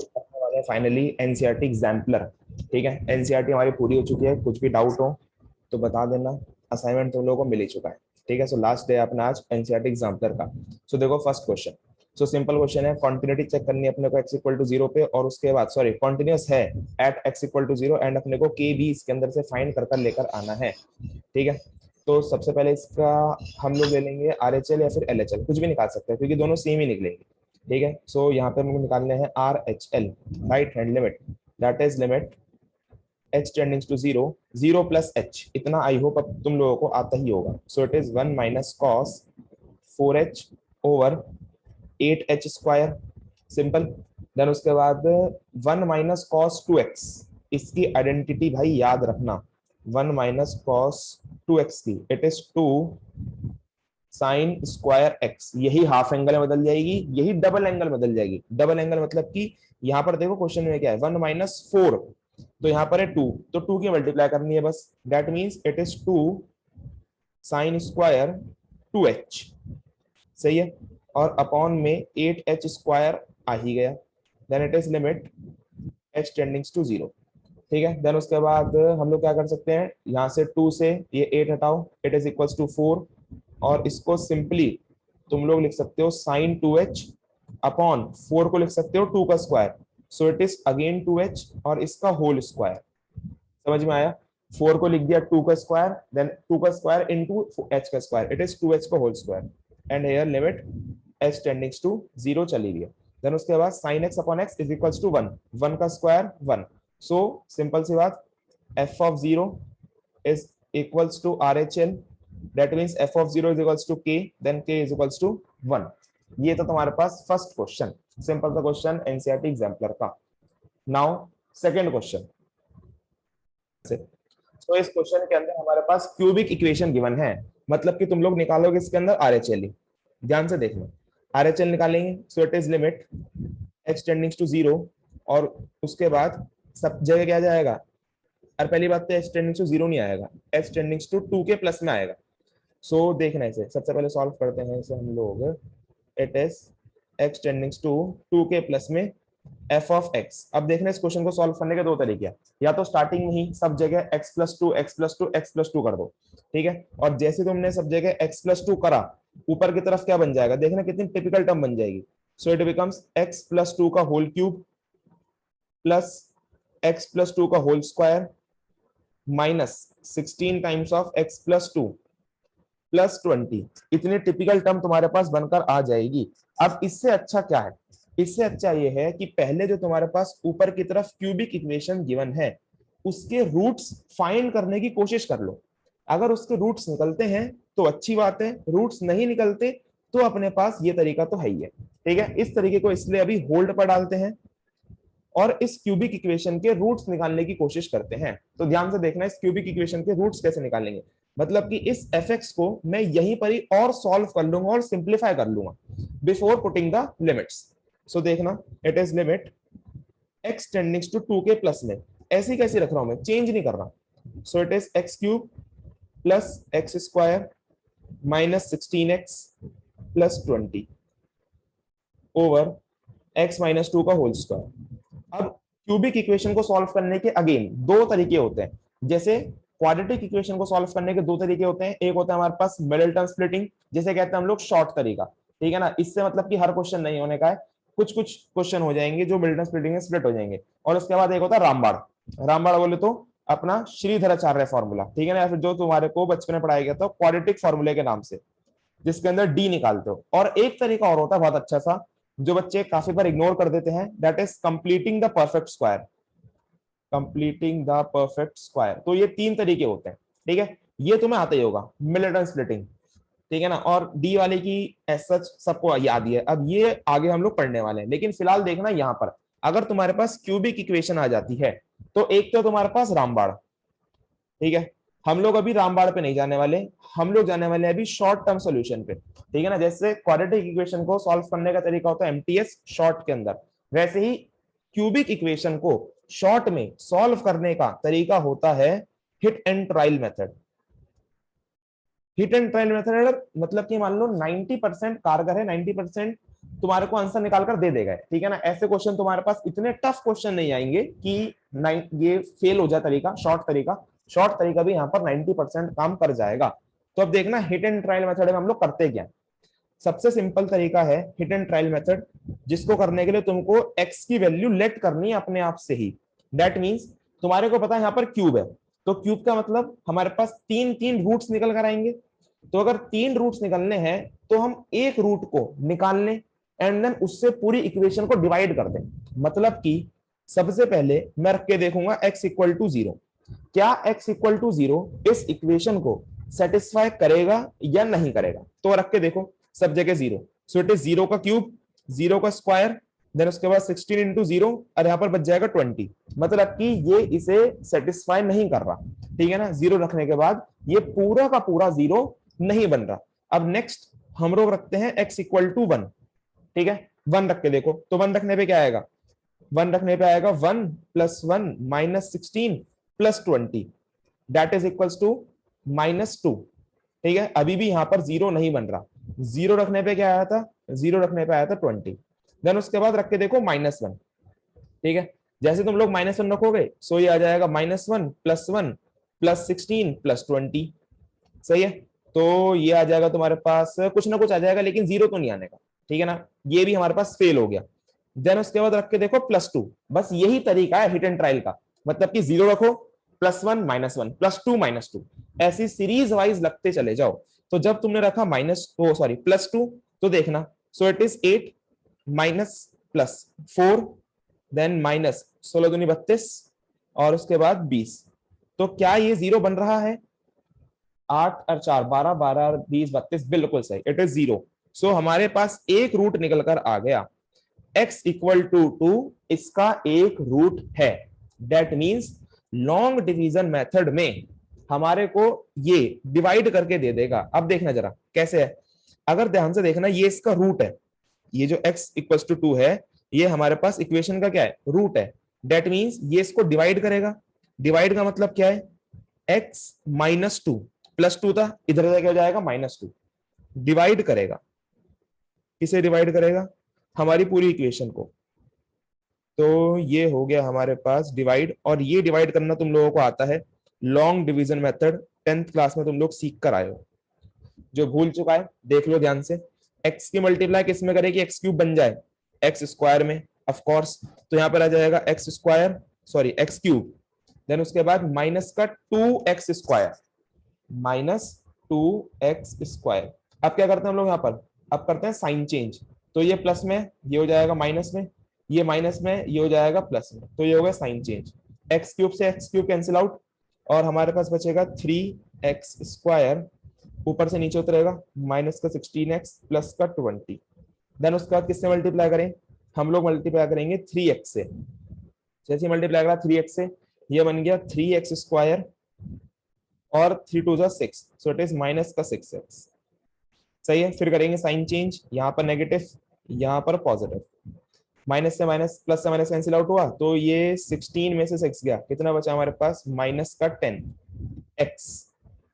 करने वाले हैं फाइनली एनसीईआरटी एग्जाम्पलर। ठीक है, एनसीईआरटी हमारी पूरी हो चुकी है, कुछ भी डाउट हो तो बता देना, असाइनमेंट तुम लोगों को मिल ही चुका है। ठीक है, सो लास्ट डे अपना आज एनसीईआरटी एग्जाम्पलर का। सो देखो first question, so simple question है, कॉन्टिन्यूटी चेक करनी है अपने को x इक्वल टू 0 पे, और उसके बाद सॉरी कॉन्टिन्यूस है at x equal to 0 and अपने को के बी इसके अंदर से फाइंड कर कर लेकर आना है। ठीक है, तो सबसे पहले इसका हम लोग ले लेंगे RHL या फिर LHL, कुछ भी निकाल सकते हैं क्योंकि दोनों सेम ही निकलेंगे। ठीक है, सो यहाँ पे हमको निकालने हैं RHL, right hand limit, that is limit h tending to 0, 0 plus h, इतना आई होप अब तुम लोगों को आता ही होगा। So it is 1 minus cos 4h over 8h square, simple. Then उसके बाद 1 माइनस कॉस 2x, इसकी आइडेंटिटी भाई याद रखना, 1 माइनस कॉस 2x की, it is 2 sine square x, यही हाफ एंगल में बदल जाएगी, यही डबल एंगल में बदल जाएगी। डबल एंगल मतलब कि यहाँ पर देखो क्वेश्चन में क्या है, 1 माइनस 4, तो यहाँ पर है 2, तो 2 की मल्टीप्लाई करनी है बस, that means it is 2 sine square 2h, सही है, और अपॉन में 8h स्क्वायर आ ही गया, then it is limit h tending to 0। ठीक है, देन उसके बाद हम लोग क्या कर सकते हैं, यहाँ से 2 से ये 8 हटाओ, इट इज इक्वल्स टू 4, और इसको सिंपली तुम लोग लिख सकते हो साइन 2h अपॉन 4 को लिख सकते हो 2 का square, so it is again 2h और इसका होल स्क्वायर। समझ में आया, 4 को लिख दिया 2 का स्क्वायर, देन 2 का स्क्वायर इनटू h का स्क्वायर, इट इज 2h का whole square, and here limit h tending to 0 चली गई। देन उसके बाद sin x upon x is equals to 1, 1 का स्क्वायर 1, सो सिंपल सी बात, f of 0 is equals to RHL, that means f of 0 is equals to k, then k is equals to 1। ये तो तुम्हारे पास first question, simple सा question NCERT exemplar का। Now second question, तो इस question के अंदर हमारे पास क्यूबिक इक्वेशन गिवन है, मतलब कि तुम लोग निकालोगे इसके अंदर RHL, ध्यान से देखना, RHL निकालेंगे, so it is limit h tending to 0, और उसके बाद सब जगह क्या जाएगा, और पहली बात तो h टेंडिंग टू 0 नहीं आएगा, h टेंडिंग टू 2 के प्लस में आएगा। सो देखना इसे, सबसे पहले सॉल्व करते हैं इसे हम लोग, it is x tending to 2 के प्लस में f ऑफ x। अब देखना इस क्वेश्चन को सॉल्व करने के दो तरीके, या तो स्टार्टिंग में ही सब जगह x plus to x plus two x plus two कर दो, ठीक है, और जैसे तुमने सब जगह x प्लस टू करा, ऊपर की तरफ क्या बन जाएगा, देखना कितनी टिपिकल टर्म बन जाएगी, so it becomes x plus two का whole cube plus x plus two का whole square minus 16 times of x plus two plus 20, इतनी टिपिकल टर्म तुम्हारे पास बनकर आ जाएगी। अब इससे अच्छा क्या है, इससे अच्छा ये है कि पहले जो तुम्हारे पास ऊपर की तरफ क्यूबिक इक्वेशन गिवन है उसके रूट्स फाइंड करने की कोशिश कर लो, अगर उसके रूट्स निकलते हैं तो अच्छी बात है, रूट्स नहीं निकलते तो अपने पास ये तरीका तो है ही है। ठीक है, इस तरीके को इसलिए अभी होल्ड पर डालते हैं और इस क्यूबिक इक्वेशन के रूट्स निकालने की कोशिश करते हैं। तो ध्यान से देखना, इस क्यूबिक इक्वेशन के रूट्स कैसे निकालेंगे, मतलब कि इस fx को मैं यहीं पर ही और सॉल्व कर लूंगा और सिंप्लीफाई कर लूंगा before putting the limits. So देखना, it is limit x tending to 2 के प्लस में, ऐसी कैसी रख रहा हूं मैं, चेंज नहीं कर रहा, सो it is x cube plus x square minus 16x plus 20 over x minus 2 का होल स्क्वायर। अब क्यूबिक इक्वेशन को सॉल्व करने के अगेन दो तरीके होते हैं, जैसे क्वाड्रेटिक इक्वेशन को सॉल्व करने के दो तरीके होते हैं, एक होता है हमारे पास मिडलटन स्प्लिटिंग, जिसे कहते हैं हम लोग शॉर्ट तरीका, ठीक है ना, इससे मतलब कि हर क्वेश्चन नहीं होने का है, कुछ कुछ क्वेश्चन हो जाएंगे जो मिडलटन स्प्लिटिंग में स्प्लिट हो जाएंगे। और उसके बाद एक होता है रामबाड़, रामबाड़ बोले तो अपना श्रीधराचार्य फॉर्मूला, ठीक है ना, या फिर जो तुम्हारे को बचपन में पढ़ाया गया था क्वाड्रेटिक फॉर्मूले के नाम से, जिसके अंदर डी निकालते हो। और एक तरीका और होता है बहुत अच्छा सा, जो बच्चे काफी बार इग्नोर कर देते हैं, that is completing the perfect square, completing the perfect square. तो ये तीन तरीके होते हैं, ठीक है, ये तुम्हें आता ही होगा, मिडलटन स्प्लिटिंग, ठीक है ना, और डी वाले की एज सच सबको याद ही है, अब ये आगे हम लोग पढ़ने वाले हैं। लेकिन फिलहाल देखना यहाँ पर, अगर तुम्हारे पास क्यूबिक इक्वेशन आ जाती है तो एक तो तुम्हारे पास रामबाड़, ठीक है, हम लोग अभी रामबाड़ पे नहीं जाने वाले, हम लोग जाने वाले अभी शॉर्ट टर्म सॉल्यूशन पे, ठीक है ना, जैसे क्वाड्रेटिक इक्वेशन को सॉल्व करने का तरीका होता है एमटीएस शॉर्ट के अंदर, वैसे ही क्यूबिक इक्वेशन को शॉर्ट में सॉल्व करने का तरीका होता है hit and trial method. Hit and trial method मतलब कि मान लो 90% कारगर है, 90% तुम्हारे को आंसर निकाल कर दे देगा, ठीक है ना। ऐसे क्वेश्चन तुम्हारे पास इतने टफ क्वेश्चन नहीं आएंगे कि ये फेल हो जाए तरीका, शॉर्ट तरीका भी यहाँ पर 90% काम कर जाएगा। तो अब देखना हिट एंड ट्रायल मेथड में हम लोग करते क्या। सबसे सिंपल तरीका है हिट एंड ट्रायल मेथड, जिसको करने के लिए तुमको एक्स की वैल्यू लेट करनी है अपने आप से ही। दैट मीन्स तुम्हारे को पता है यहाँ पर क्यूब है, तो क्यूब का मतलब हमारे पास तीन तीन रूट्स निकल कर आएंगे। तो अगर तीन रूट्स निकलने हैं तो हम एक रूट को निकाल लें एंड देन उससे पूरी इक्वेशन को डिवाइड कर दें। मतलब कि सबसे पहले मैं रख के देखूंगा x इक्वल टू 0, क्या x इक्वल टू 0 इस इक्वेशन को सेटिस्फाई करेगा या नहीं करेगा। तो रख के देखो, सब जगह 0, सो इट इज 0 का क्यूब, 0 का स्क्वायर, देन उसके बाद 16 इंटू 0 और यहाँ पर बच जाएगा 20। मतलब कि ये इसे सेटिस्फाई नहीं कर रहा, ठीक है ना। 0 रखने के बाद ये पूरा का पूरा 0 नहीं बन रहा। अब नेक्स्ट हम लोग रखते हैं x इक्वल टू 1, ठीक है। 1 रख के देखो, तो 1 रखने पे क्या आएगा, 1 रखने पे आएगा 1 plus 1 minus 16 plus 20 that is equals to -2, ठीक है। अभी भी यहाँ पर 0 नहीं बन रहा। 0 रखने पे क्या आया था, 0 रखने पे आया था 20। देन उसके बाद रख के देखो -1, ठीक है। जैसे तुम लोग -1 रखोगे सो ये आ जाएगा -1 प्लस 1 प्लस 16 प्लस 20, सही है। तो ये आ जाएगा तुम्हारे पास, कुछ ना कुछ आ जाएगा लेकिन 0 तो नहीं आने का, ठीक है ना। ये भी हमारे पास फेल हो गया। देन उसके बाद रख के देखो +2, बस यही तरीका है हिट एंड ट्रायल का। मतलब कि 0 रखो, +1 -1 +2 -2, ऐसी सीरीज वाइज लगते चले जाओ। तो जब तुमने रखा +2 तो देखना, so it is 8 minus plus 4, then minus 16 दूनी 32 और उसके बाद 20। तो क्या ये 0 बन रहा है, 8 और 4 12, 12 और 20 32, बिल्कुल सही, इट इज 0। सो हमारे पास एक रूट निकल कर आ गया, x इक्वल टू 2 इसका एक रूट है। That means long division method में हमारे को ये डिवाइड करके दे देगा। अब देखना जरा कैसे है, अगर ध्यान से देखना, ये इसका रूट है, ये जो x इक्वल टू 2 है ये हमारे पास इक्वेशन का क्या है, रूट है। दैट मीन्स ये इसको डिवाइड करेगा। डिवाइड का मतलब क्या है, x -2 +2 था, इधर क्या हो जाएगा -2, डिवाइड करेगा, किसे डिवाइड करेगा, हमारी पूरी इक्वेशन को। तो ये हो गया हमारे पास डिवाइड, और ये डिवाइड करना तुम लोगों को आता है, long division method 10th class में तुम लोग सीख कर आए हो। जो भूल चुका है देख लो ध्यान से, x की मल्टीप्लाई किस में करें कि x क्यूब बन जाए, x स्क्वायर में ऑफ कोर्स। तो यहाँ पर आ जाएगा x square, sorry x cube, then उसके बाद माइनस का 2x स्क्वायर, -2x स्क्वायर। अब क्या करते हैं हम लोग यहाँ पर, अब करते हैं साइन चेंज। तो ये प्लस में ये हो जाएगा माइनस में, ये माइनस में ये हो जाएगा प्लस में, तो ये हो गया साइन चेंज। एक्स क्यूब से एक्स क्यूब कैंसिल आउट और हमारे पास बचेगा 3x स्क्वायर, ऊपर से नीचे उतरेगा माइनस का 16x प्लस का 20। देन उसके बाद किससे मल्टीप्लाई करें, हम लोग मल्टीप्लाई करेंगे 3x से। जैसे मल्टीप्लाई करा 3x से, ये बन गया 3x स्क्वायर और 3 2 जा 6, सो इट इज माइनस का 6x, सही है। फिर करेंगे साइन चेंज, यहाँ पर नेगेटिव यहाँ पर पॉजिटिव, माइनस से माइनस प्लस से माइनस कैंसिल आउट हुआ, तो ये 16 में से 6 गया, कितना बचा हमारे पास माइनस का 10x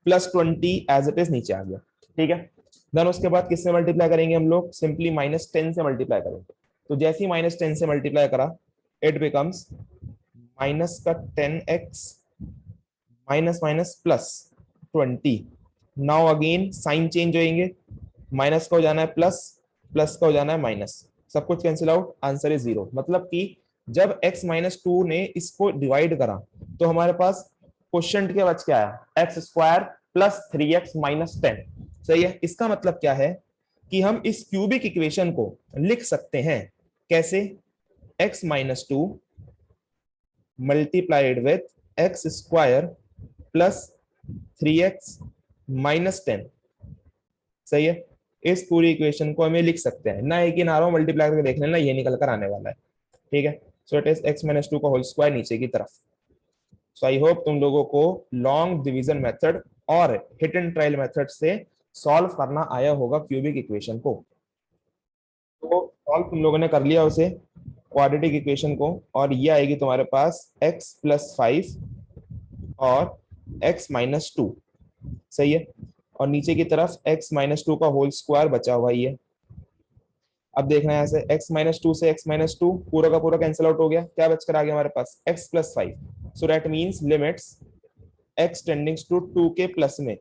plus 20 as it is नीचे आ गया, ठीक है। देन उसके बाद किससे मल्टीप्लाई करेंगे हम लोग, सिंपली -10 से मल्टीप्लाई करेंगे। तो जैसे ही -10 से मल्टीप्लाई करा इट बिकम्स माइनस का 10x minus minus plus 20। Now again sine change होंगे, माइनस का हो जाना है प्लस, प्लस का हो जाना है माइनस, सब कुछ कैंसिल आउट, आंसर इज 0। मतलब कि जब x -2 ने इसको डिवाइड करा तो हमारे पास क्वेश्चन के बच क्या आया, x square plus 3x minus 10, सही है। इसका मतलब क्या है कि हम इस क्यूबिक इक्वेशन को लिख सकते हैं कैसे, x -2 multiplied with x square plus 3x minus 10, सही है। इस पूरी इक्वेशन को हमें लिख सकते हैं ना, एक ही ना मल्टीप्लाई करके देख लेना, ये निकल कर आने वाला है, ठीक है। सो इट इज x -2 का होल स्क्वायर नीचे की तरफ। सो आई होप तुम लोगों को लॉन्ग डिवीजन मेथड और हिट एंड ट्रायल मेथड से सॉल्व करना आया होगा क्यूबिक इक्वेशन को। तो सॉल्व तुम लोगों ने कर लिया उसे, क्वाड्रेटिक इक्वेशन को, और ये आएगी तुम्हारे पास x + 5 और x -2, सही है। और नीचे की तरफ x -2 का होल स्क्वायर बचा हुआ ही है। अब देखना है ऐसे, x माइनस टू से x माइनस टू पूरा का पूरा कैंसिल आउट हो गया, क्या बचकर आ गया हमारे पास x plus five. So that means limits x tendings to 2 के प्लस में,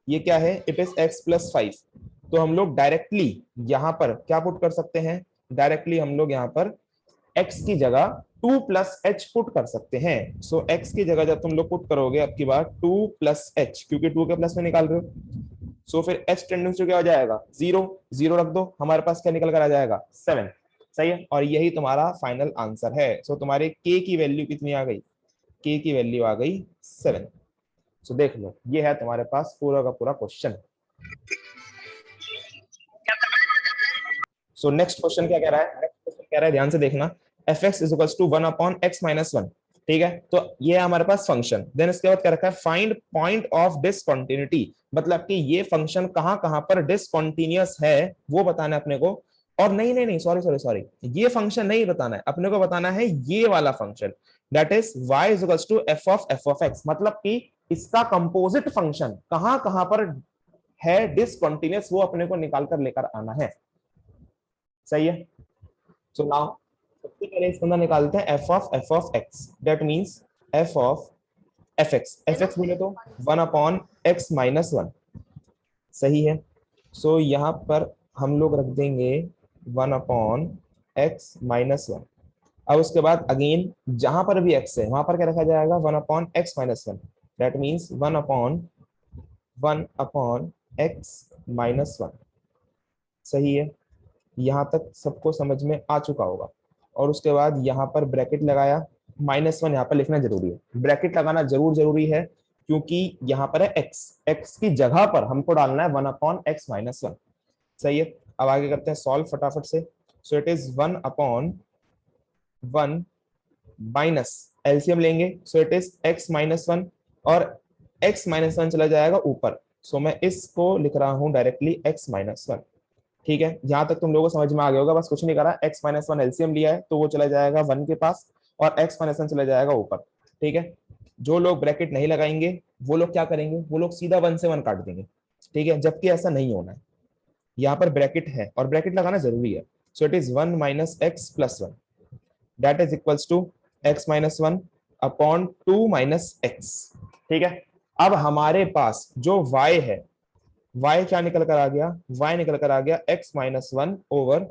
ये क्या है, it is x plus five. तो हम लोग डायरेक्टली यहाँ पर क्या पुट कर सकते हैं, डायरेक्टली हम लोग यहाँ पर x की जगह 2 प्लस एच पुट कर सकते हैं। सो x की जगह जब तुम लोग पुट करोगे अब की बार 2 प्लस एच, क्योंकि 2 के प्लस में निकाल रहे हो, सो फिर h टेंडेंस टू क्या हो जाएगा, जीरो, जीरो रख दो, हमारे पास क्या निकल कर आ जाएगा, 7। सही है, और यही तुम्हारा फाइनल आंसर है। सो तुम्हारे k की वैल्यू कितनी आ गई, k की वैल्यू आ गई 7। सो देख लो, ये है तुम्हारे पास पूरा का पूरा क्वेश्चन। सो नेक्स्ट क्वेश्चन क्या कह रहा है, नेक्स्ट क्वेश्चन कह रहा है, ध्यान से देखना, f x is equals to 1 upon x minus 1। ठीक है, तो ये है हमारे पास फंक्शन। देन इसके बाद क्या रखा है, फाइंड पॉइंट ऑफ डिसकंटिन्यूटी, मतलब कि ये फंक्शन कहां कहां पर डिसकंटिन्यूअस है वो बताना है अपने को। और नहीं नहीं नहीं, सॉरी सॉरी सॉरी, ये फंक्शन नहीं बताना है अपने को, बताना है ये वाला function, that is y is equals to f of x, मतलब कि इसका कंपोजिट फंक्शन कहां पर है डिसकंटिन्यूअस, वो अपने को निकाल कर लेकर आना है। सही है, सो नाउ सबसे पहले इसके अंदर निकालते हैं F of x, that means F of F x बोले तो 1 अपॉन एक्स माइनस 1। सही है, सो यहाँ पर हम लोग रख देंगे 1 अपॉन एक्स माइनस 1। अब उसके बाद अगेन जहां पर भी x है वहां पर क्या रखा जाएगा, 1 upon x minus 1, that means 1 upon x minus 1। सही है, यहां तक सबको समझ में आ चुका होगा। और उसके बाद यहाँ पर ब्रैकेट लगाया, -1 यहाँ पर लिखना जरूरी है, ब्रैकेट लगाना जरूरी है, क्योंकि यहाँ पर है x की जगह पर हमको डालना है 1 अपॉन एक्स माइनस 1। सही है, अब आगे करते हैं सॉल्व फटाफट से। So it is 1 upon 1 minus, LCM लेंगे, so it is x minus 1, और x माइनस 1 चला जाएगा ऊपर, सो मैं इसको लिख रहा हूं डायरेक्टली x माइनस 1। ठीक है, यहां तक तुम लोगों को समझ में आ गया होगा, बस कुछ नहीं करा, x माइनस 1 एलसीएम लिया है तो वो चला जाएगा 1 के पास, और x माइनस 1 चला जाएगा ऊपर। ठीक है, जो लोग ब्रैकेट नहीं लगाएंगे वो लोग क्या करेंगे, वो लोग सीधा 1 से 1 काट देंगे। ठीक है, जबकि ऐसा नहीं होना है, यहाँ पर ब्रैकेट है और ब्रैकेट लगाना जरूरी है। So it is 1 minus x plus 1, that is equals to x minus 1 upon 2 minus x. ठीक है, अब हमारे पास जो y है, y क्या निकल कर आ गया, y निकल कर आ गया x minus 1 over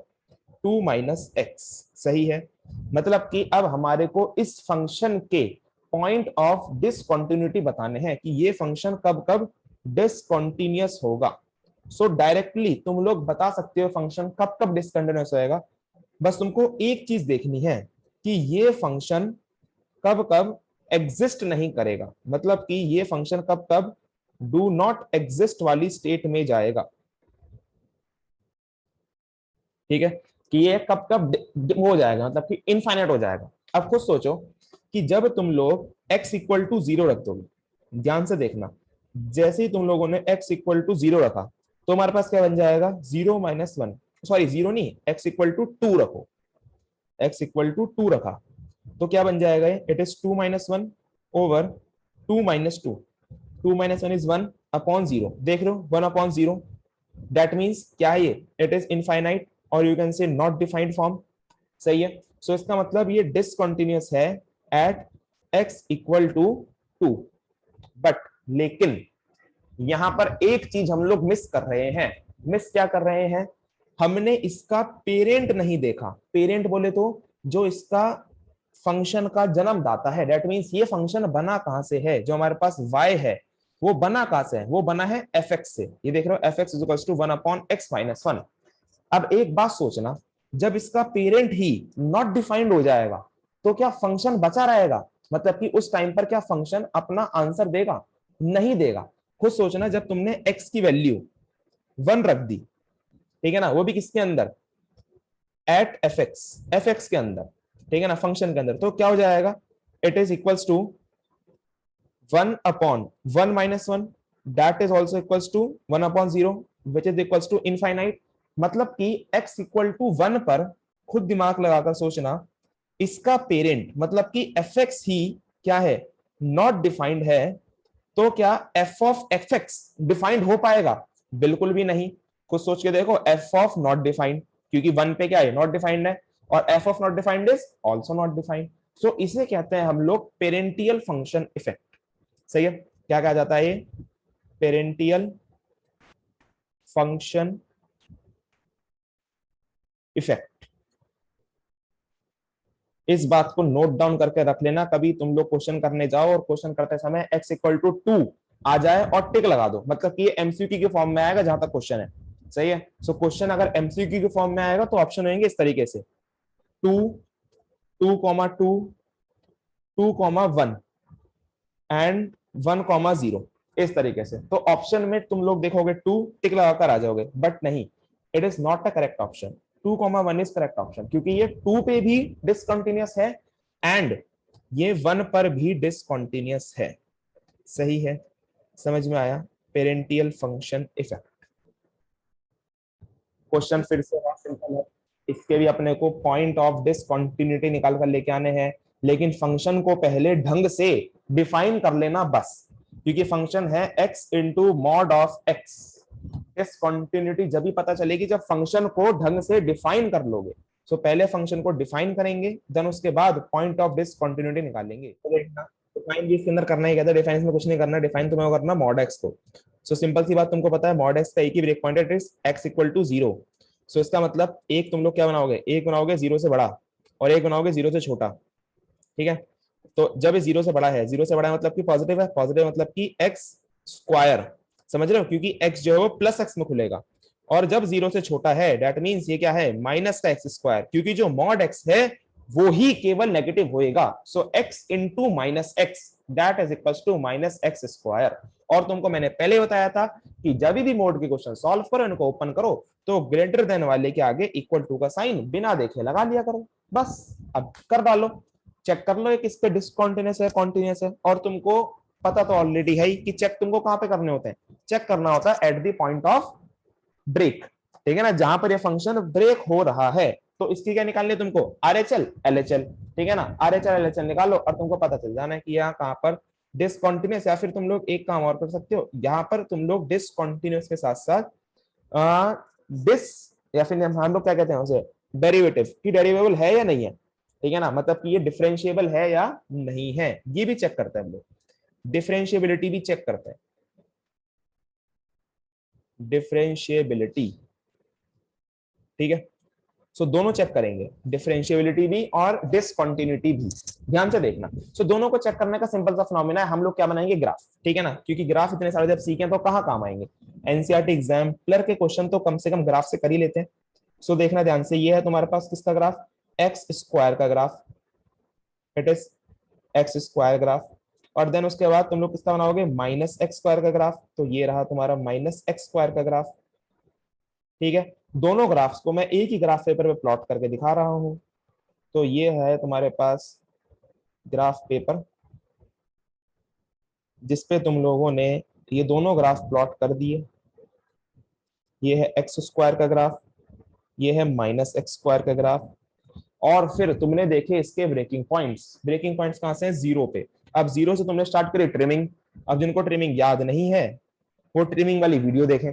2 minus x. सही है, मतलब कि अब हमारे को इस फंक्शन के पॉइंट ऑफ डिसकंटिन्यूटी बताने हैं कि ये फंक्शन कब कब डिसकंटिन्यूअस होगा। सो डायरेक्टली तुम लोग बता सकते हो फंक्शन कब कब डिसकंटिन्यूअस होएगा, बस तुमको एक चीज देखनी है कि ये फंक्शन कब कब एग्जिस्ट नहीं करेगा, मतलब कि ये फंक्शन कब कब डू नॉट एग्जिस्ट वाली स्टेट में जाएगा। ठीक है, कि ये कब कब हो जाएगा, मतलब कि इनफाइनाइट हो जाएगा। अब खुद सोचो कि जब तुम लोग x इक्वल टू 0 रख दोगे, ध्यान से देखना, जैसे ही तुम लोगों ने x इक्वल टू 0 रखा तो हमारे पास क्या बन जाएगा, 0 माइनस 1, सॉरी 0 नहीं, x इक्वल टू 2 रखो, x इक्वल टू 2 रखा तो क्या बन जाएगा, it is 2 minus 1 over 2 minus 2, 2 minus 1 is 1 upon 0, देख रहे हो 1 अपॉन 0, दैट मीन्स क्या है ये, इट इज इनफाइनाइट, और you can say not defined form. सही है, सो इसका मतलब ये डिसकंटिन्यूअस है at x equal to 2। But लेकिन यहां पर एक चीज हम लोग मिस कर रहे हैं, मिस क्या कर रहे हैं, हमने इसका पेरेंट नहीं देखा। पेरेंट बोले तो जो इसका फंक्शन का जन्मदाता है, दैट मीन्स ये फंक्शन बना कहां से है, जो हमारे पास y है वो बना कहां से है, वो बना है fx से। ये देख रहे हो fx is equals to 1 upon x minus 1। अब एक बात सोचना, जब इसका पेरेंट ही नॉट डिफाइंड हो जाएगा तो क्या फंक्शन बचा रहेगा, मतलब कि उस टाइम पर क्या फंक्शन अपना आंसर देगा, नहीं देगा। खुद सोचना, जब तुमने x की वैल्यू 1 रख दी, ठीक है ना, वो भी किसके अंदर, एट एफ एक्स के अंदर, ठीक है ना, फंक्शन के अंदर, तो क्या हो जाएगा, it is equals to 1 upon 1 minus 1, that is also equals to 1 upon 0 which is equals to infinite. मतलब कि x इक्वल टू 1 पर खुद दिमाग लगाकर सोचना, इसका पेरेंट मतलब कि fx ही क्या है, नॉट डिफाइंड है, तो क्या f ऑफ fx डिफाइंड हो पाएगा, बिल्कुल भी नहीं। कुछ सोच के देखो, f ऑफ नॉट डिफाइंड, क्योंकि 1 पे क्या है, नॉट डिफाइंड है, और F of not defined is also not defined. So इसे कहते हैं हम लोग पेरेंटियल फंक्शन इफेक्ट। सही है, क्या कहा जाता है ये, पेरेंटियल फंक्शन इफेक्ट। इस बात को नोट डाउन करके रख लेना, कभी तुम लोग क्वेश्चन करने जाओ और क्वेश्चन करते समय x इक्वल टू 2 आ जाए और टिक लगा दो, मतलब कि ये एमसीक्यू के फॉर्म में आएगा जहां तक क्वेश्चन है। सही है, सो क्वेश्चन अगर एमसीक्यू के फॉर्म में आएगा तो ऑप्शन होंगे इस तरीके से, 2, 2,2, 2,1 एंड 1,0, इस तरीके से। तो ऑप्शन में तुम लोग देखोगे 2 टिक लगाकर आ जाओगे, बट नहीं, it is not a correct option. 2,1 is correct option, क्योंकि ये 2 पे भी डिसकंटिन्यूअस है एंड ये 1 पर भी डिसकंटिन्यूअस है। सही है, समझ में आया, पेरेंटियल फंक्शन इफेक्ट। क्वेश्चन फिर से बहुत सिंपल है, इसके भी अपने को पॉइंट ऑफ डिसकंटिन्यूटी निकाल कर लेके आने हैं, लेकिन फंक्शन को पहले ढंग से डिफाइन कर लेना बस, क्योंकि फंक्शन है x into mod of x। Discontinuity जब भी पता चलेगी जब फंक्शन को ढंग से डिफाइन कर लोगे। सो पहले फंक्शन को डिफाइन करेंगे, देन उसके बाद पॉइंट ऑफ डिसकंटिन्यूटी निकालेंगे। तो देखना, डिफाइन भी इसके अंदर करना ही कहता है, डिफाइन में कुछ नहीं करना, डिफाइन तुम्हें करना मॉड x को। सो सिंपल सी बात तुमको पता है, मॉड x का एक ही ब्रेक पॉइंट है, x इक्वल टू 0। सो इसका मतलब एक तुम लोग क्या बनाओगे, एक बनाओगे 0 से बड़ा और एक बनाओगे 0 से छोटा। ठीक है, तो जब ये 0 से बड़ा है, 0 से बड़ा है मतलब कि पॉजिटिव है, पॉजिटिव मतलब कि x स्क्वायर, समझ रहे हो, क्योंकि x जो है वो प्लस x में खुलेगा। और जब 0 से छोटा है दैट मींस ये क्या है, माइनस का x स्क्वायर, क्योंकि जो मॉड x है वो ही केवल नेगेटिव होएगा। So x into minus x that is equal to minus x square. और तुमको मैंने पहले बताया था कि जब भी मोड के क्वेश्चन सॉल्व करो, इनको ओपन करो तो ग्रेटर देन वाले के आगे इक्वल टू का साइन बिना देखे लगा लिया करो, बस। अब कर डालो, चेक कर लो किस पे डिसकंटिन्यूअस है कॉन्टिन्यूअस है। और तुमको पता तो ऑलरेडी है कि चेक तुमको कहां पे करने होते हैं, चेक करना होता है at the point of break. ठीक है ना, जहां पर ये फंक्शन ब्रेक हो रहा है। तो इसकी क्या निकालनी है तुमको, आरएचएल एलएचएल। ठीक है ना, आरएचएल एलएचएल निकालो और तुमको पता चल जाना है कि यहाँ कहां पर डिसकंटिन्यूअस। या फिर तुम लोग एक काम और कर सकते हो, यहाँ पर तुम लोग डिसकंटिन्यूअस के साथ साथ डिस, या फिर हम लोग क्या कहते हैं उसे, डेरिवेटिव की डेरिवेबल है या नहीं है। ठीक है ना, मतलब कि ये डिफरेंशिएबल है या नहीं है, ये भी चेक करते हैं हम लोग, डिफरेंशिएबिलिटी भी चेक करते हैं, डिफरेंशिएबिलिटी। ठीक है, सो दोनों चेक करेंगे, डिफरेंशिएबिलिटी भी और डिसकंटिन्यूटी भी। ध्यान से देखना, सो दोनों को चेक करने का सिंपल सा फिनोमेना है, हम लोग क्या बनाएंगे, ग्राफ। ठीक है ना, क्योंकि ग्राफ इतने सारे जब सीखे तो कहाँ काम आएंगे, एनसीईआरटी एग्जाम्पलर के क्वेश्चन तो कम से कम ग्राफ से कर ही लेते हैं। सो देखना ध्यान से, ये है तुम्हारे पास किसका ग्राफ, एक्स स्क्वायर का graph, it is x square graph. और देन उसके बाद तुम लोग किसका बनाओगे, माइनस एक्स स्क्वायर का ग्राफ, तो ये रहा तुम्हारा माइनस एक्स स्क्वायर का ग्राफ। ठीक है, दोनों ग्राफ्स को मैं एक ही ग्राफ पेपर पे प्लॉट करके दिखा रहा हूं। तो ये है तुम्हारे पास ग्राफ पेपर जिसपे तुम लोगों ने ये दोनों ग्राफ प्लॉट कर दिए। ये है एक्स स्क्वायर का ग्राफ, ये है माइनस एक्स स्क्वायर का ग्राफ। और फिर तुमने देखे इसके ब्रेकिंग पॉइंट्स, ब्रेकिंग पॉइंट्स कहां से हैं, 0 पे। अब 0 से तुमने स्टार्ट करी ट्रिमिंग। अब जिनको ट्रिमिंग याद नहीं है वो ट्रिमिंग वाली वीडियो देखें,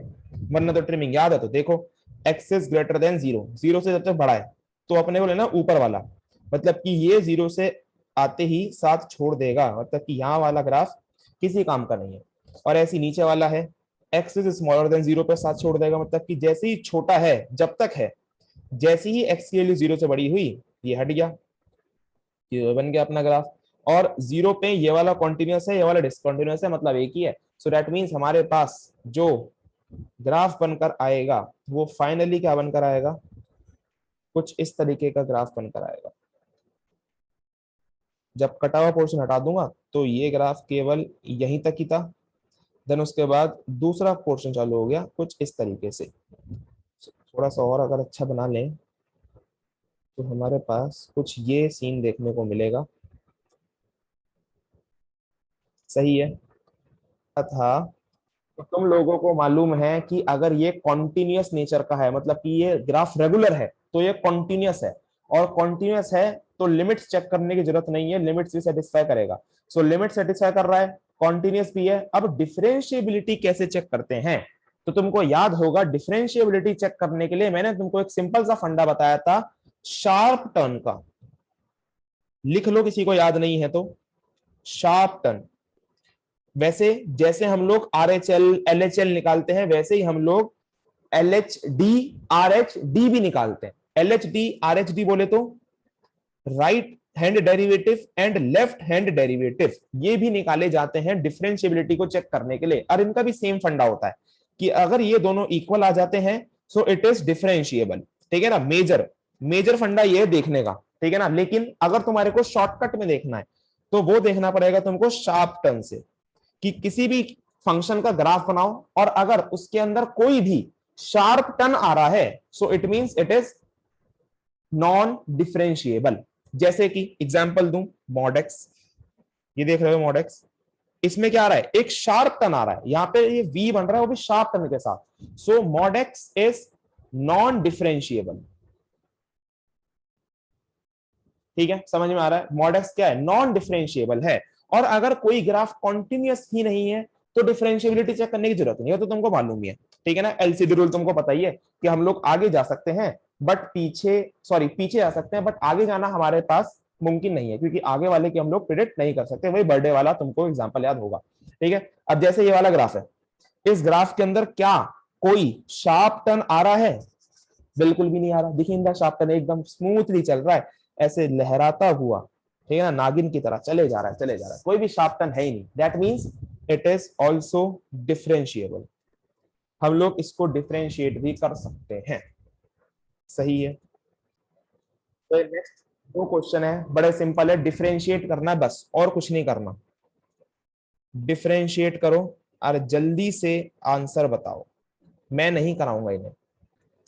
वरना तो ट्रिमिंग याद है तो देखो, एक्स इज ग्रेटर देन 0, 0 से जब तक बड़ा है तो अपने को लेना ऊपर वाला, मतलब कि ये 0 से आते ही साथ छोड़ देगा, मतलब कि यहाँ वाला ग्राफ किसी काम का नहीं है। और ऐसी नीचे वाला है, एक्स इज स्मॉलर देन 0 पे साथ छोड़ देगा, मतलब कि जैसे ही छोटा है जब तक है, जैसे ही एक्स की वैल्यू 0 से बड़ी हुई ये हट गया, ये बन गया अपना ग्राफ। और 0 पे ये वाला कॉन्टिन्यूअस है, ये वाला डिसकंटिन्यूअस है, मतलब एक ही है। सो दैट मींस हमारे पास जो ग्राफ बनकर आएगा वो फाइनली क्या बनकर आएगा, कुछ इस तरीके का ग्राफ बनकर आएगा। जब कटा हुआ पोर्शन हटा दूंगा तो ये ग्राफ केवल यहीं तक ही था, देन उसके बाद दूसरा पोर्शन चालू हो गया कुछ इस तरीके से। थोड़ा सा और अगर अच्छा बना लें तो हमारे पास कुछ ये सीन देखने को मिलेगा। सही है, था तो तुम लोगों को मालूम है कि अगर ये कॉन्टिन्यूअस नेचर का है, मतलब कि ये ग्राफ रेगुलर है तो ये कॉन्टिन्यूअस है, और कॉन्टिन्यूअस है तो लिमिट्स चेक करने की जरूरत नहीं है, लिमिट्स भी सेटिस्फाई करेगा। सो लिमिट सेटिस्फाई कर रहा है, कॉन्टिन्यूअस भी है। अब डिफरेंशिएबिलिटी कैसे चेक करते हैं, तो तुमको याद होगा डिफरेंशिएबिलिटी चेक करने के लिए मैंने तुमको एक सिंपल सा फंडा बताया था शार्प टर्न का। लिख लो किसी को याद नहीं है तो, शार्प टर्न। वैसे जैसे हम लोग RHL LHL निकालते हैं वैसे ही हम लोग LHD RHD भी निकालते हैं। LHD RHD बोले तो right hand derivative and left hand derivative, ये भी निकाले जाते हैं डिफरेंशिएबिलिटी को चेक करने के लिए। और इनका भी सेम फंडा होता है कि अगर ये दोनों इक्वल आ जाते हैं सो इट इज डिफरेंशिएबल। ठीक है ना, मेजर फंडा ये देखने का। ठीक है ना, लेकिन अगर तुम्हारे को शॉर्टकट में देखना है तो वो देखना पड़ेगा तुमको शार्प टर्न से, कि किसी भी फंक्शन का ग्राफ बनाओ और अगर उसके अंदर कोई भी शार्प टर्न आ रहा है so it means it is non differentiable. जैसे कि एग्जांपल दूं, मॉडेक्स, ये देख रहे हो मॉडेक्स, इसमें क्या आ रहा है, एक शार्प टर्न आ रहा है, यहां पे ये v बन रहा है वो भी शार्प टर्न के साथ। सो मॉडेक्स इज नॉन डिफरेंशिएबल। ठीक है, समझ में आ रहा है, मॉडेक्स क्या है, नॉन डिफरेंशिएबल है। और अगर कोई ग्राफ कॉन्टिन्यूअस ही नहीं है तो डिफरेंशिएबिलिटी चेक करने की जरूरत नहीं है, तो तुमको मालूम ही है। ठीक है ना, एलसीडी रूल तुमको पता ही है कि हम लोग आगे जा सकते हैं बट पीछे जा सकते हैं बट आगे जाना हमारे पास मुमकिन नहीं है, क्योंकि आगे वाले की हम लोग प्रिडिक्ट नहीं कर सकते। वही बर्थडे वाला तुमको एग्जांपल याद होगा। ठीक है, अब जैसे ये वाला ग्राफ है, इस ग्राफ के अंदर क्या कोई शार्प टर्न आ रहा है? बिल्कुल भी नहीं आ रहा। देखिए इनका शार्प टर्न एकदम स्मूथली चल रहा है, ऐसे लहराता हुआ, ठीक है ना, नागिन की तरह चले जा रहा है, कोई भी शार्प टर्न है ही नहीं। That means it is also differentiable. हम लोग इसको डिफरेंशिएट भी कर सकते हैं। सही है। तो नेक्स्ट दो क्वेश्चन है, बड़े सिंपल है, डिफरेंशिएट करना है बस, और कुछ नहीं करना। डिफरेंशिएट करो और जल्दी से आंसर बताओ, मैं नहीं कराऊंगा इन्हें।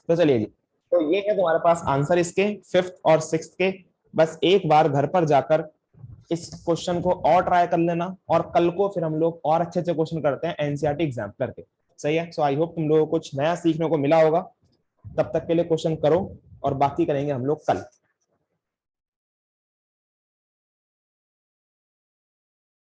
तो चलिए जी, तो ये है तुम्हारे पास आंसर इसके, फिफ्थ और सिक्स्थ के। बस एक बार घर पर जाकर इस क्वेश्चन को और ट्राई कर लेना, और कल को फिर हम लोग और अच्छे अच्छे क्वेश्चन करते हैं एनसीईआरटी एग्जाम्पलर के। सही है। सो आई होप तुम लोगों को कुछ नया सीखने को मिला होगा। तब तक के लिए क्वेश्चन करो और बाकी करेंगे हम लोग कल।